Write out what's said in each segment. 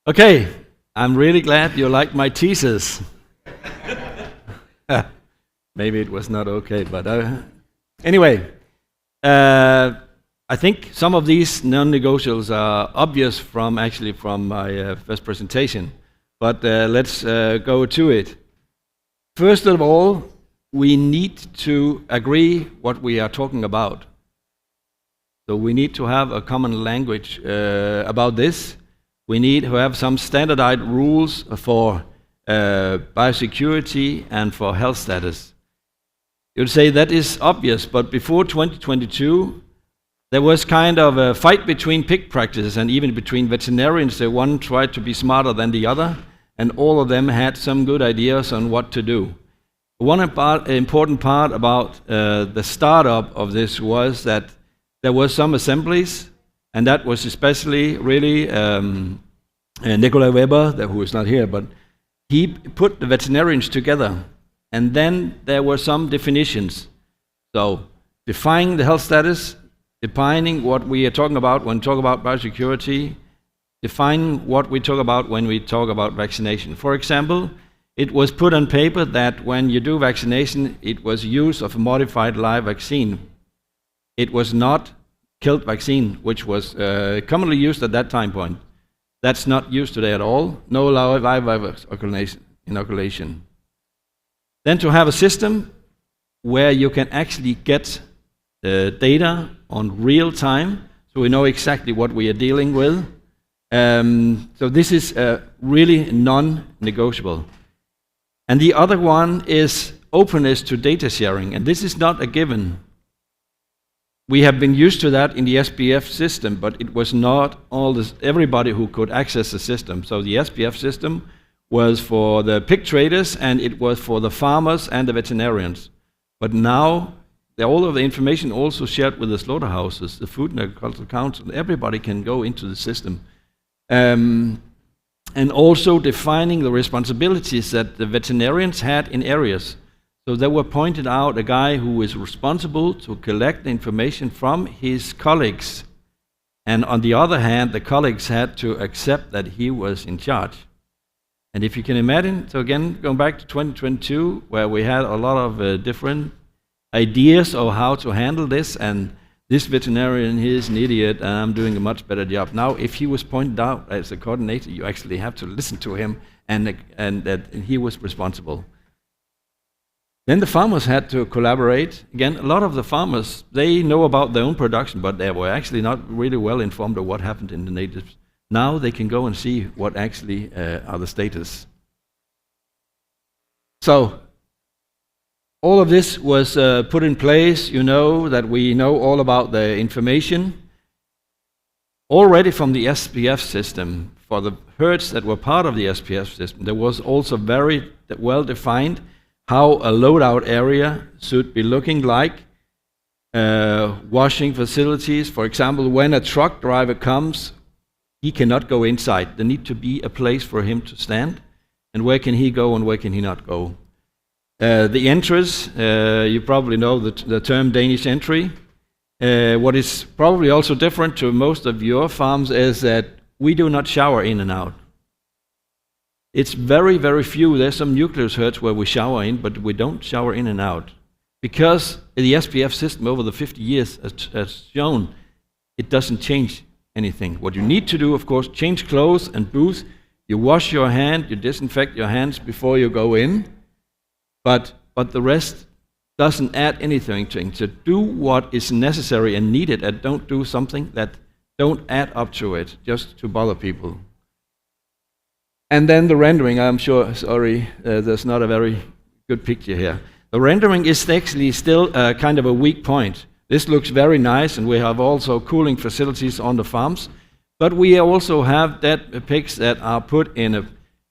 Okay, I'm really glad you like my teasers. Maybe it was not okay, but anyway, I think some of these non-negotiables are obvious from my first presentation, but let's go to it. First of all, we need to agree what we are talking about. So we need to have a common language about this. We need to have some standardized rules for biosecurity and for health status. You'd say that is obvious, but before 2022, there was kind of a fight between pig practices and even between veterinarians. One tried to be smarter than the other, and all of them had some good ideas on what to do. One important part about the startup of this was that there were some assemblies, and that was especially really Nikolai Weber, who is not here, but he put the veterinarians together, and then there were some definitions. So defining the health status, defining what we are talking about when we talk about biosecurity, defining what we talk about when we talk about vaccination. For example, it was put on paper that when you do vaccination, it was use of a modified live vaccine. It was not killed vaccine, which was commonly used at that time point. That's not used today at all. No live virus inoculation. Then to have a system where you can actually get data on real time, so we know exactly what we are dealing with. So this is really non-negotiable. And the other one is openness to data sharing, and this is not a given. We have been used to that in the SPF system, but it was not everybody who could access the system. So the SPF system was for the pig traders, and it was for the farmers and the veterinarians. But now, all of the information also shared with the slaughterhouses, the Food and Agricultural Council. Everybody can go into the system. And also defining the responsibilities that the veterinarians had in areas. So they were pointed out a guy who is responsible to collect the information from his colleagues. And on the other hand, the colleagues had to accept that he was in charge. And if you can imagine, so again, going back to 2022, where we had a lot of different ideas of how to handle this, and this veterinarian, he is an idiot, and I'm doing a much better job. Now, if he was pointed out as a coordinator, you actually have to listen to him, and that he was responsible. Then the farmers had to collaborate. Again, a lot of the farmers, they know about their own production, but they were actually not really well informed of what happened in the natives. Now they can go and see what actually are the status. So, all of this was put in place. You know that we know all about the information. Already from the SPF system, for the herds that were part of the SPF system, there was also very well defined how a loadout area should be looking like. Washing facilities, for example, when a truck driver comes, he cannot go inside. There needs to be a place for him to stand. And where can he go and where can he not go? The entrance, you probably know the term Danish entry. What is probably also different to most of your farms is that we do not shower in and out. It's very, very few. There's some nucleus herds where we shower in, but we don't shower in and out. Because the SPF system over the 50 years has shown it doesn't change anything. What you need to do, of course, change clothes and boots. You wash your hand, you disinfect your hands before you go in. But the rest doesn't add anything to it. So do what is necessary and needed, and don't do something that don't add up to it, just to bother people. And then the rendering, I'm sure, sorry, there's not a very good picture here. The rendering is actually still kind of a weak point. This looks very nice, and we have also cooling facilities on the farms. But we also have dead pigs that are put in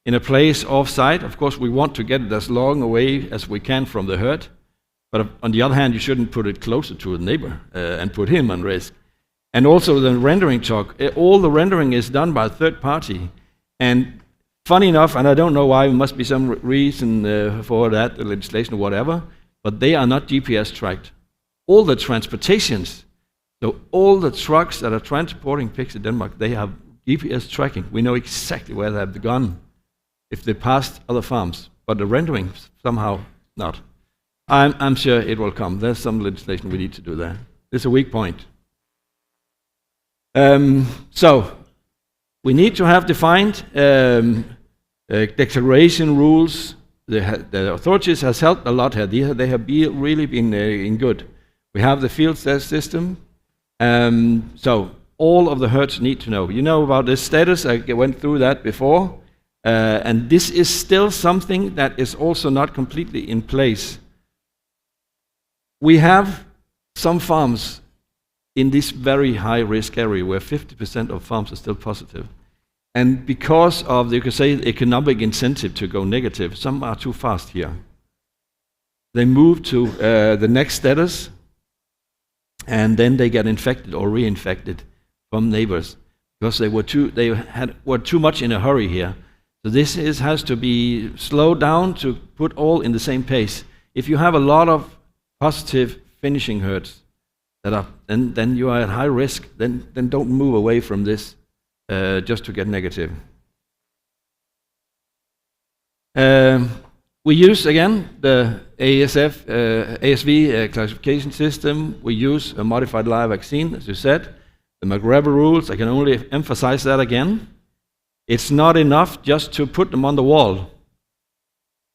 a place off-site. Of course, we want to get it as long away as we can from the herd. But on the other hand, you shouldn't put it closer to a neighbor and put him on risk. And also the rendering talk, all the rendering is done by a third party. And funny enough, and I don't know why, there must be some reason for that, the legislation or whatever, but they are not GPS tracked. All the transportations, so all the trucks that are transporting pigs to Denmark, they are GPS tracking. We know exactly where they have gone if they passed other farms, but the rendering somehow not. I'm sure it will come. There's some legislation we need to do there. It's a weak point. So we need to have defined declaration rules. The authorities has helped a lot here. They have really been in good. We have the field test system. So all of the herds need to know. You know about this status. I went through that before. And this is still something that is also not completely in place. We have some farms in this very high-risk area where 50% of farms are still positive. And because of, you could say, the economic incentive to go negative, some are too fast here. They move to the next status, and then they get infected or reinfected from neighbors because they were too much in a hurry here. So this has to be slowed down to put all in the same pace. If you have a lot of positive finishing herds that are, then you are at high risk. Then don't move away from this just to get negative. We use again the ASV classification system. We use a modified live vaccine, as you said. The McGregor rules. I can only emphasize that again. It's not enough just to put them on the wall.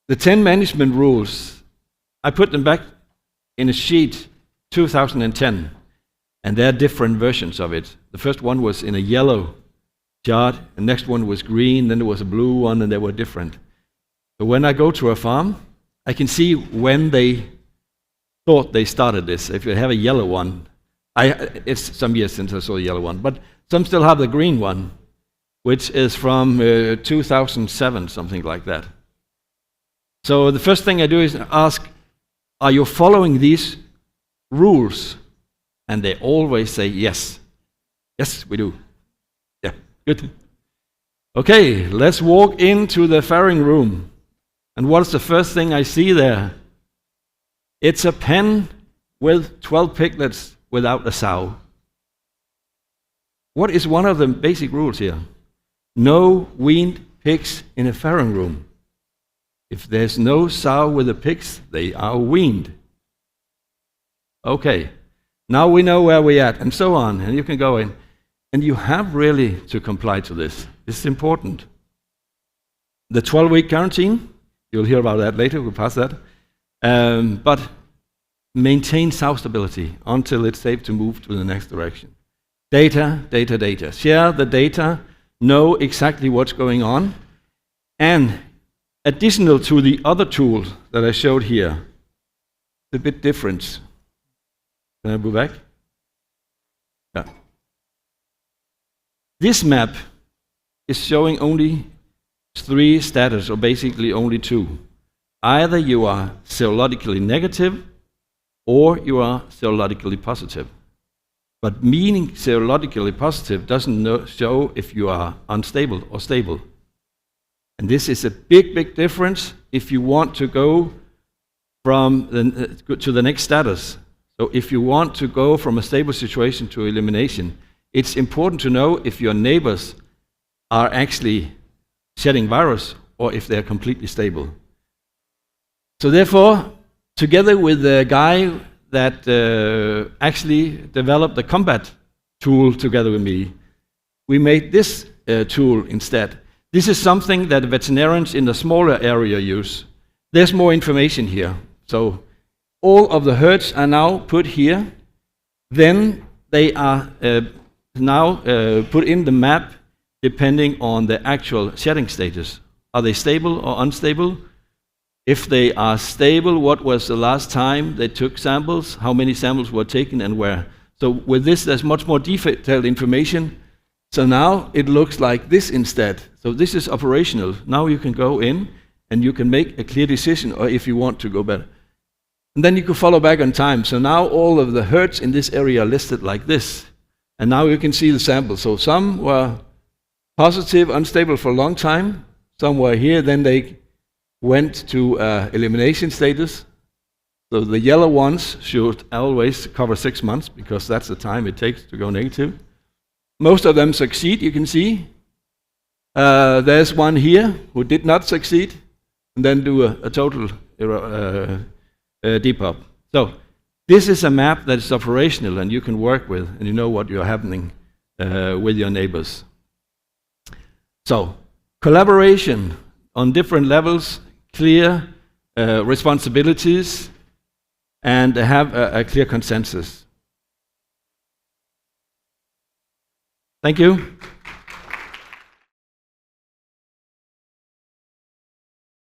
The 10 management rules, I put them back in a sheet 2010, and there are different versions of it. The first one was in a yellow chart, the next one was green, then there was a blue one, and they were different. So when I go to a farm, I can see when they thought they started this. If you have a yellow one, it's some years since I saw the yellow one, but some still have the green one, which is from 2007, something like that. So the first thing I do is ask, are you following these rules? And they always say yes. Yes, we do. Yeah, good. Okay, let's walk into the farrowing room. And what's the first thing I see there? It's a pen with 12 piglets without a sow. What is one of the basic rules here? No weaned pigs in a farrowing room. If there's no sow with the pigs, they are weaned. Okay, now we know where we're at, and so on, and you can go in. And you have really to comply to this. This is important. The 12-week quarantine, you'll hear about that later, we'll pass that. But maintain sow stability until it's safe to move to the next direction. Data, data, data. Share the data, know exactly what's going on, and additional to the other tools that I showed here, a bit different. Can I go back? Yeah. This map is showing only 3 status, or basically only 2. Either you are serologically negative or you are serologically positive. But meaning serologically positive doesn't show if you are unstable or stable. And this is a big, big difference if you want to go from to the next status. So if you want to go from a stable situation to elimination, it's important to know if your neighbors are actually shedding virus or if they're completely stable. So therefore, together with the guy that actually developed the combat tool together with me, we made this tool instead. This is something that veterinarians in the smaller area use. There's more information here. So all of the herds are now put here. Then they are now put in the map depending on the actual shedding status. Are they stable or unstable? If they are stable, what was the last time they took samples? How many samples were taken and where? So with this, there's much more detailed information. So now it looks like this instead. So this is operational. Now you can go in and you can make a clear decision, or if you want to go better. And then you can follow back on time. So now all of the herds in this area are listed like this. And now you can see the samples. So some were positive, unstable for a long time. Some were here, then they went to elimination status. So the yellow ones should always cover 6 months because that's the time it takes to go negative. Most of them succeed, you can see. There's one here who did not succeed, and then do a total depup. So this is a map that is operational and you can work with, and you know what you're happening with your neighbors. So collaboration on different levels, clear responsibilities, and have a clear consensus. Thank you.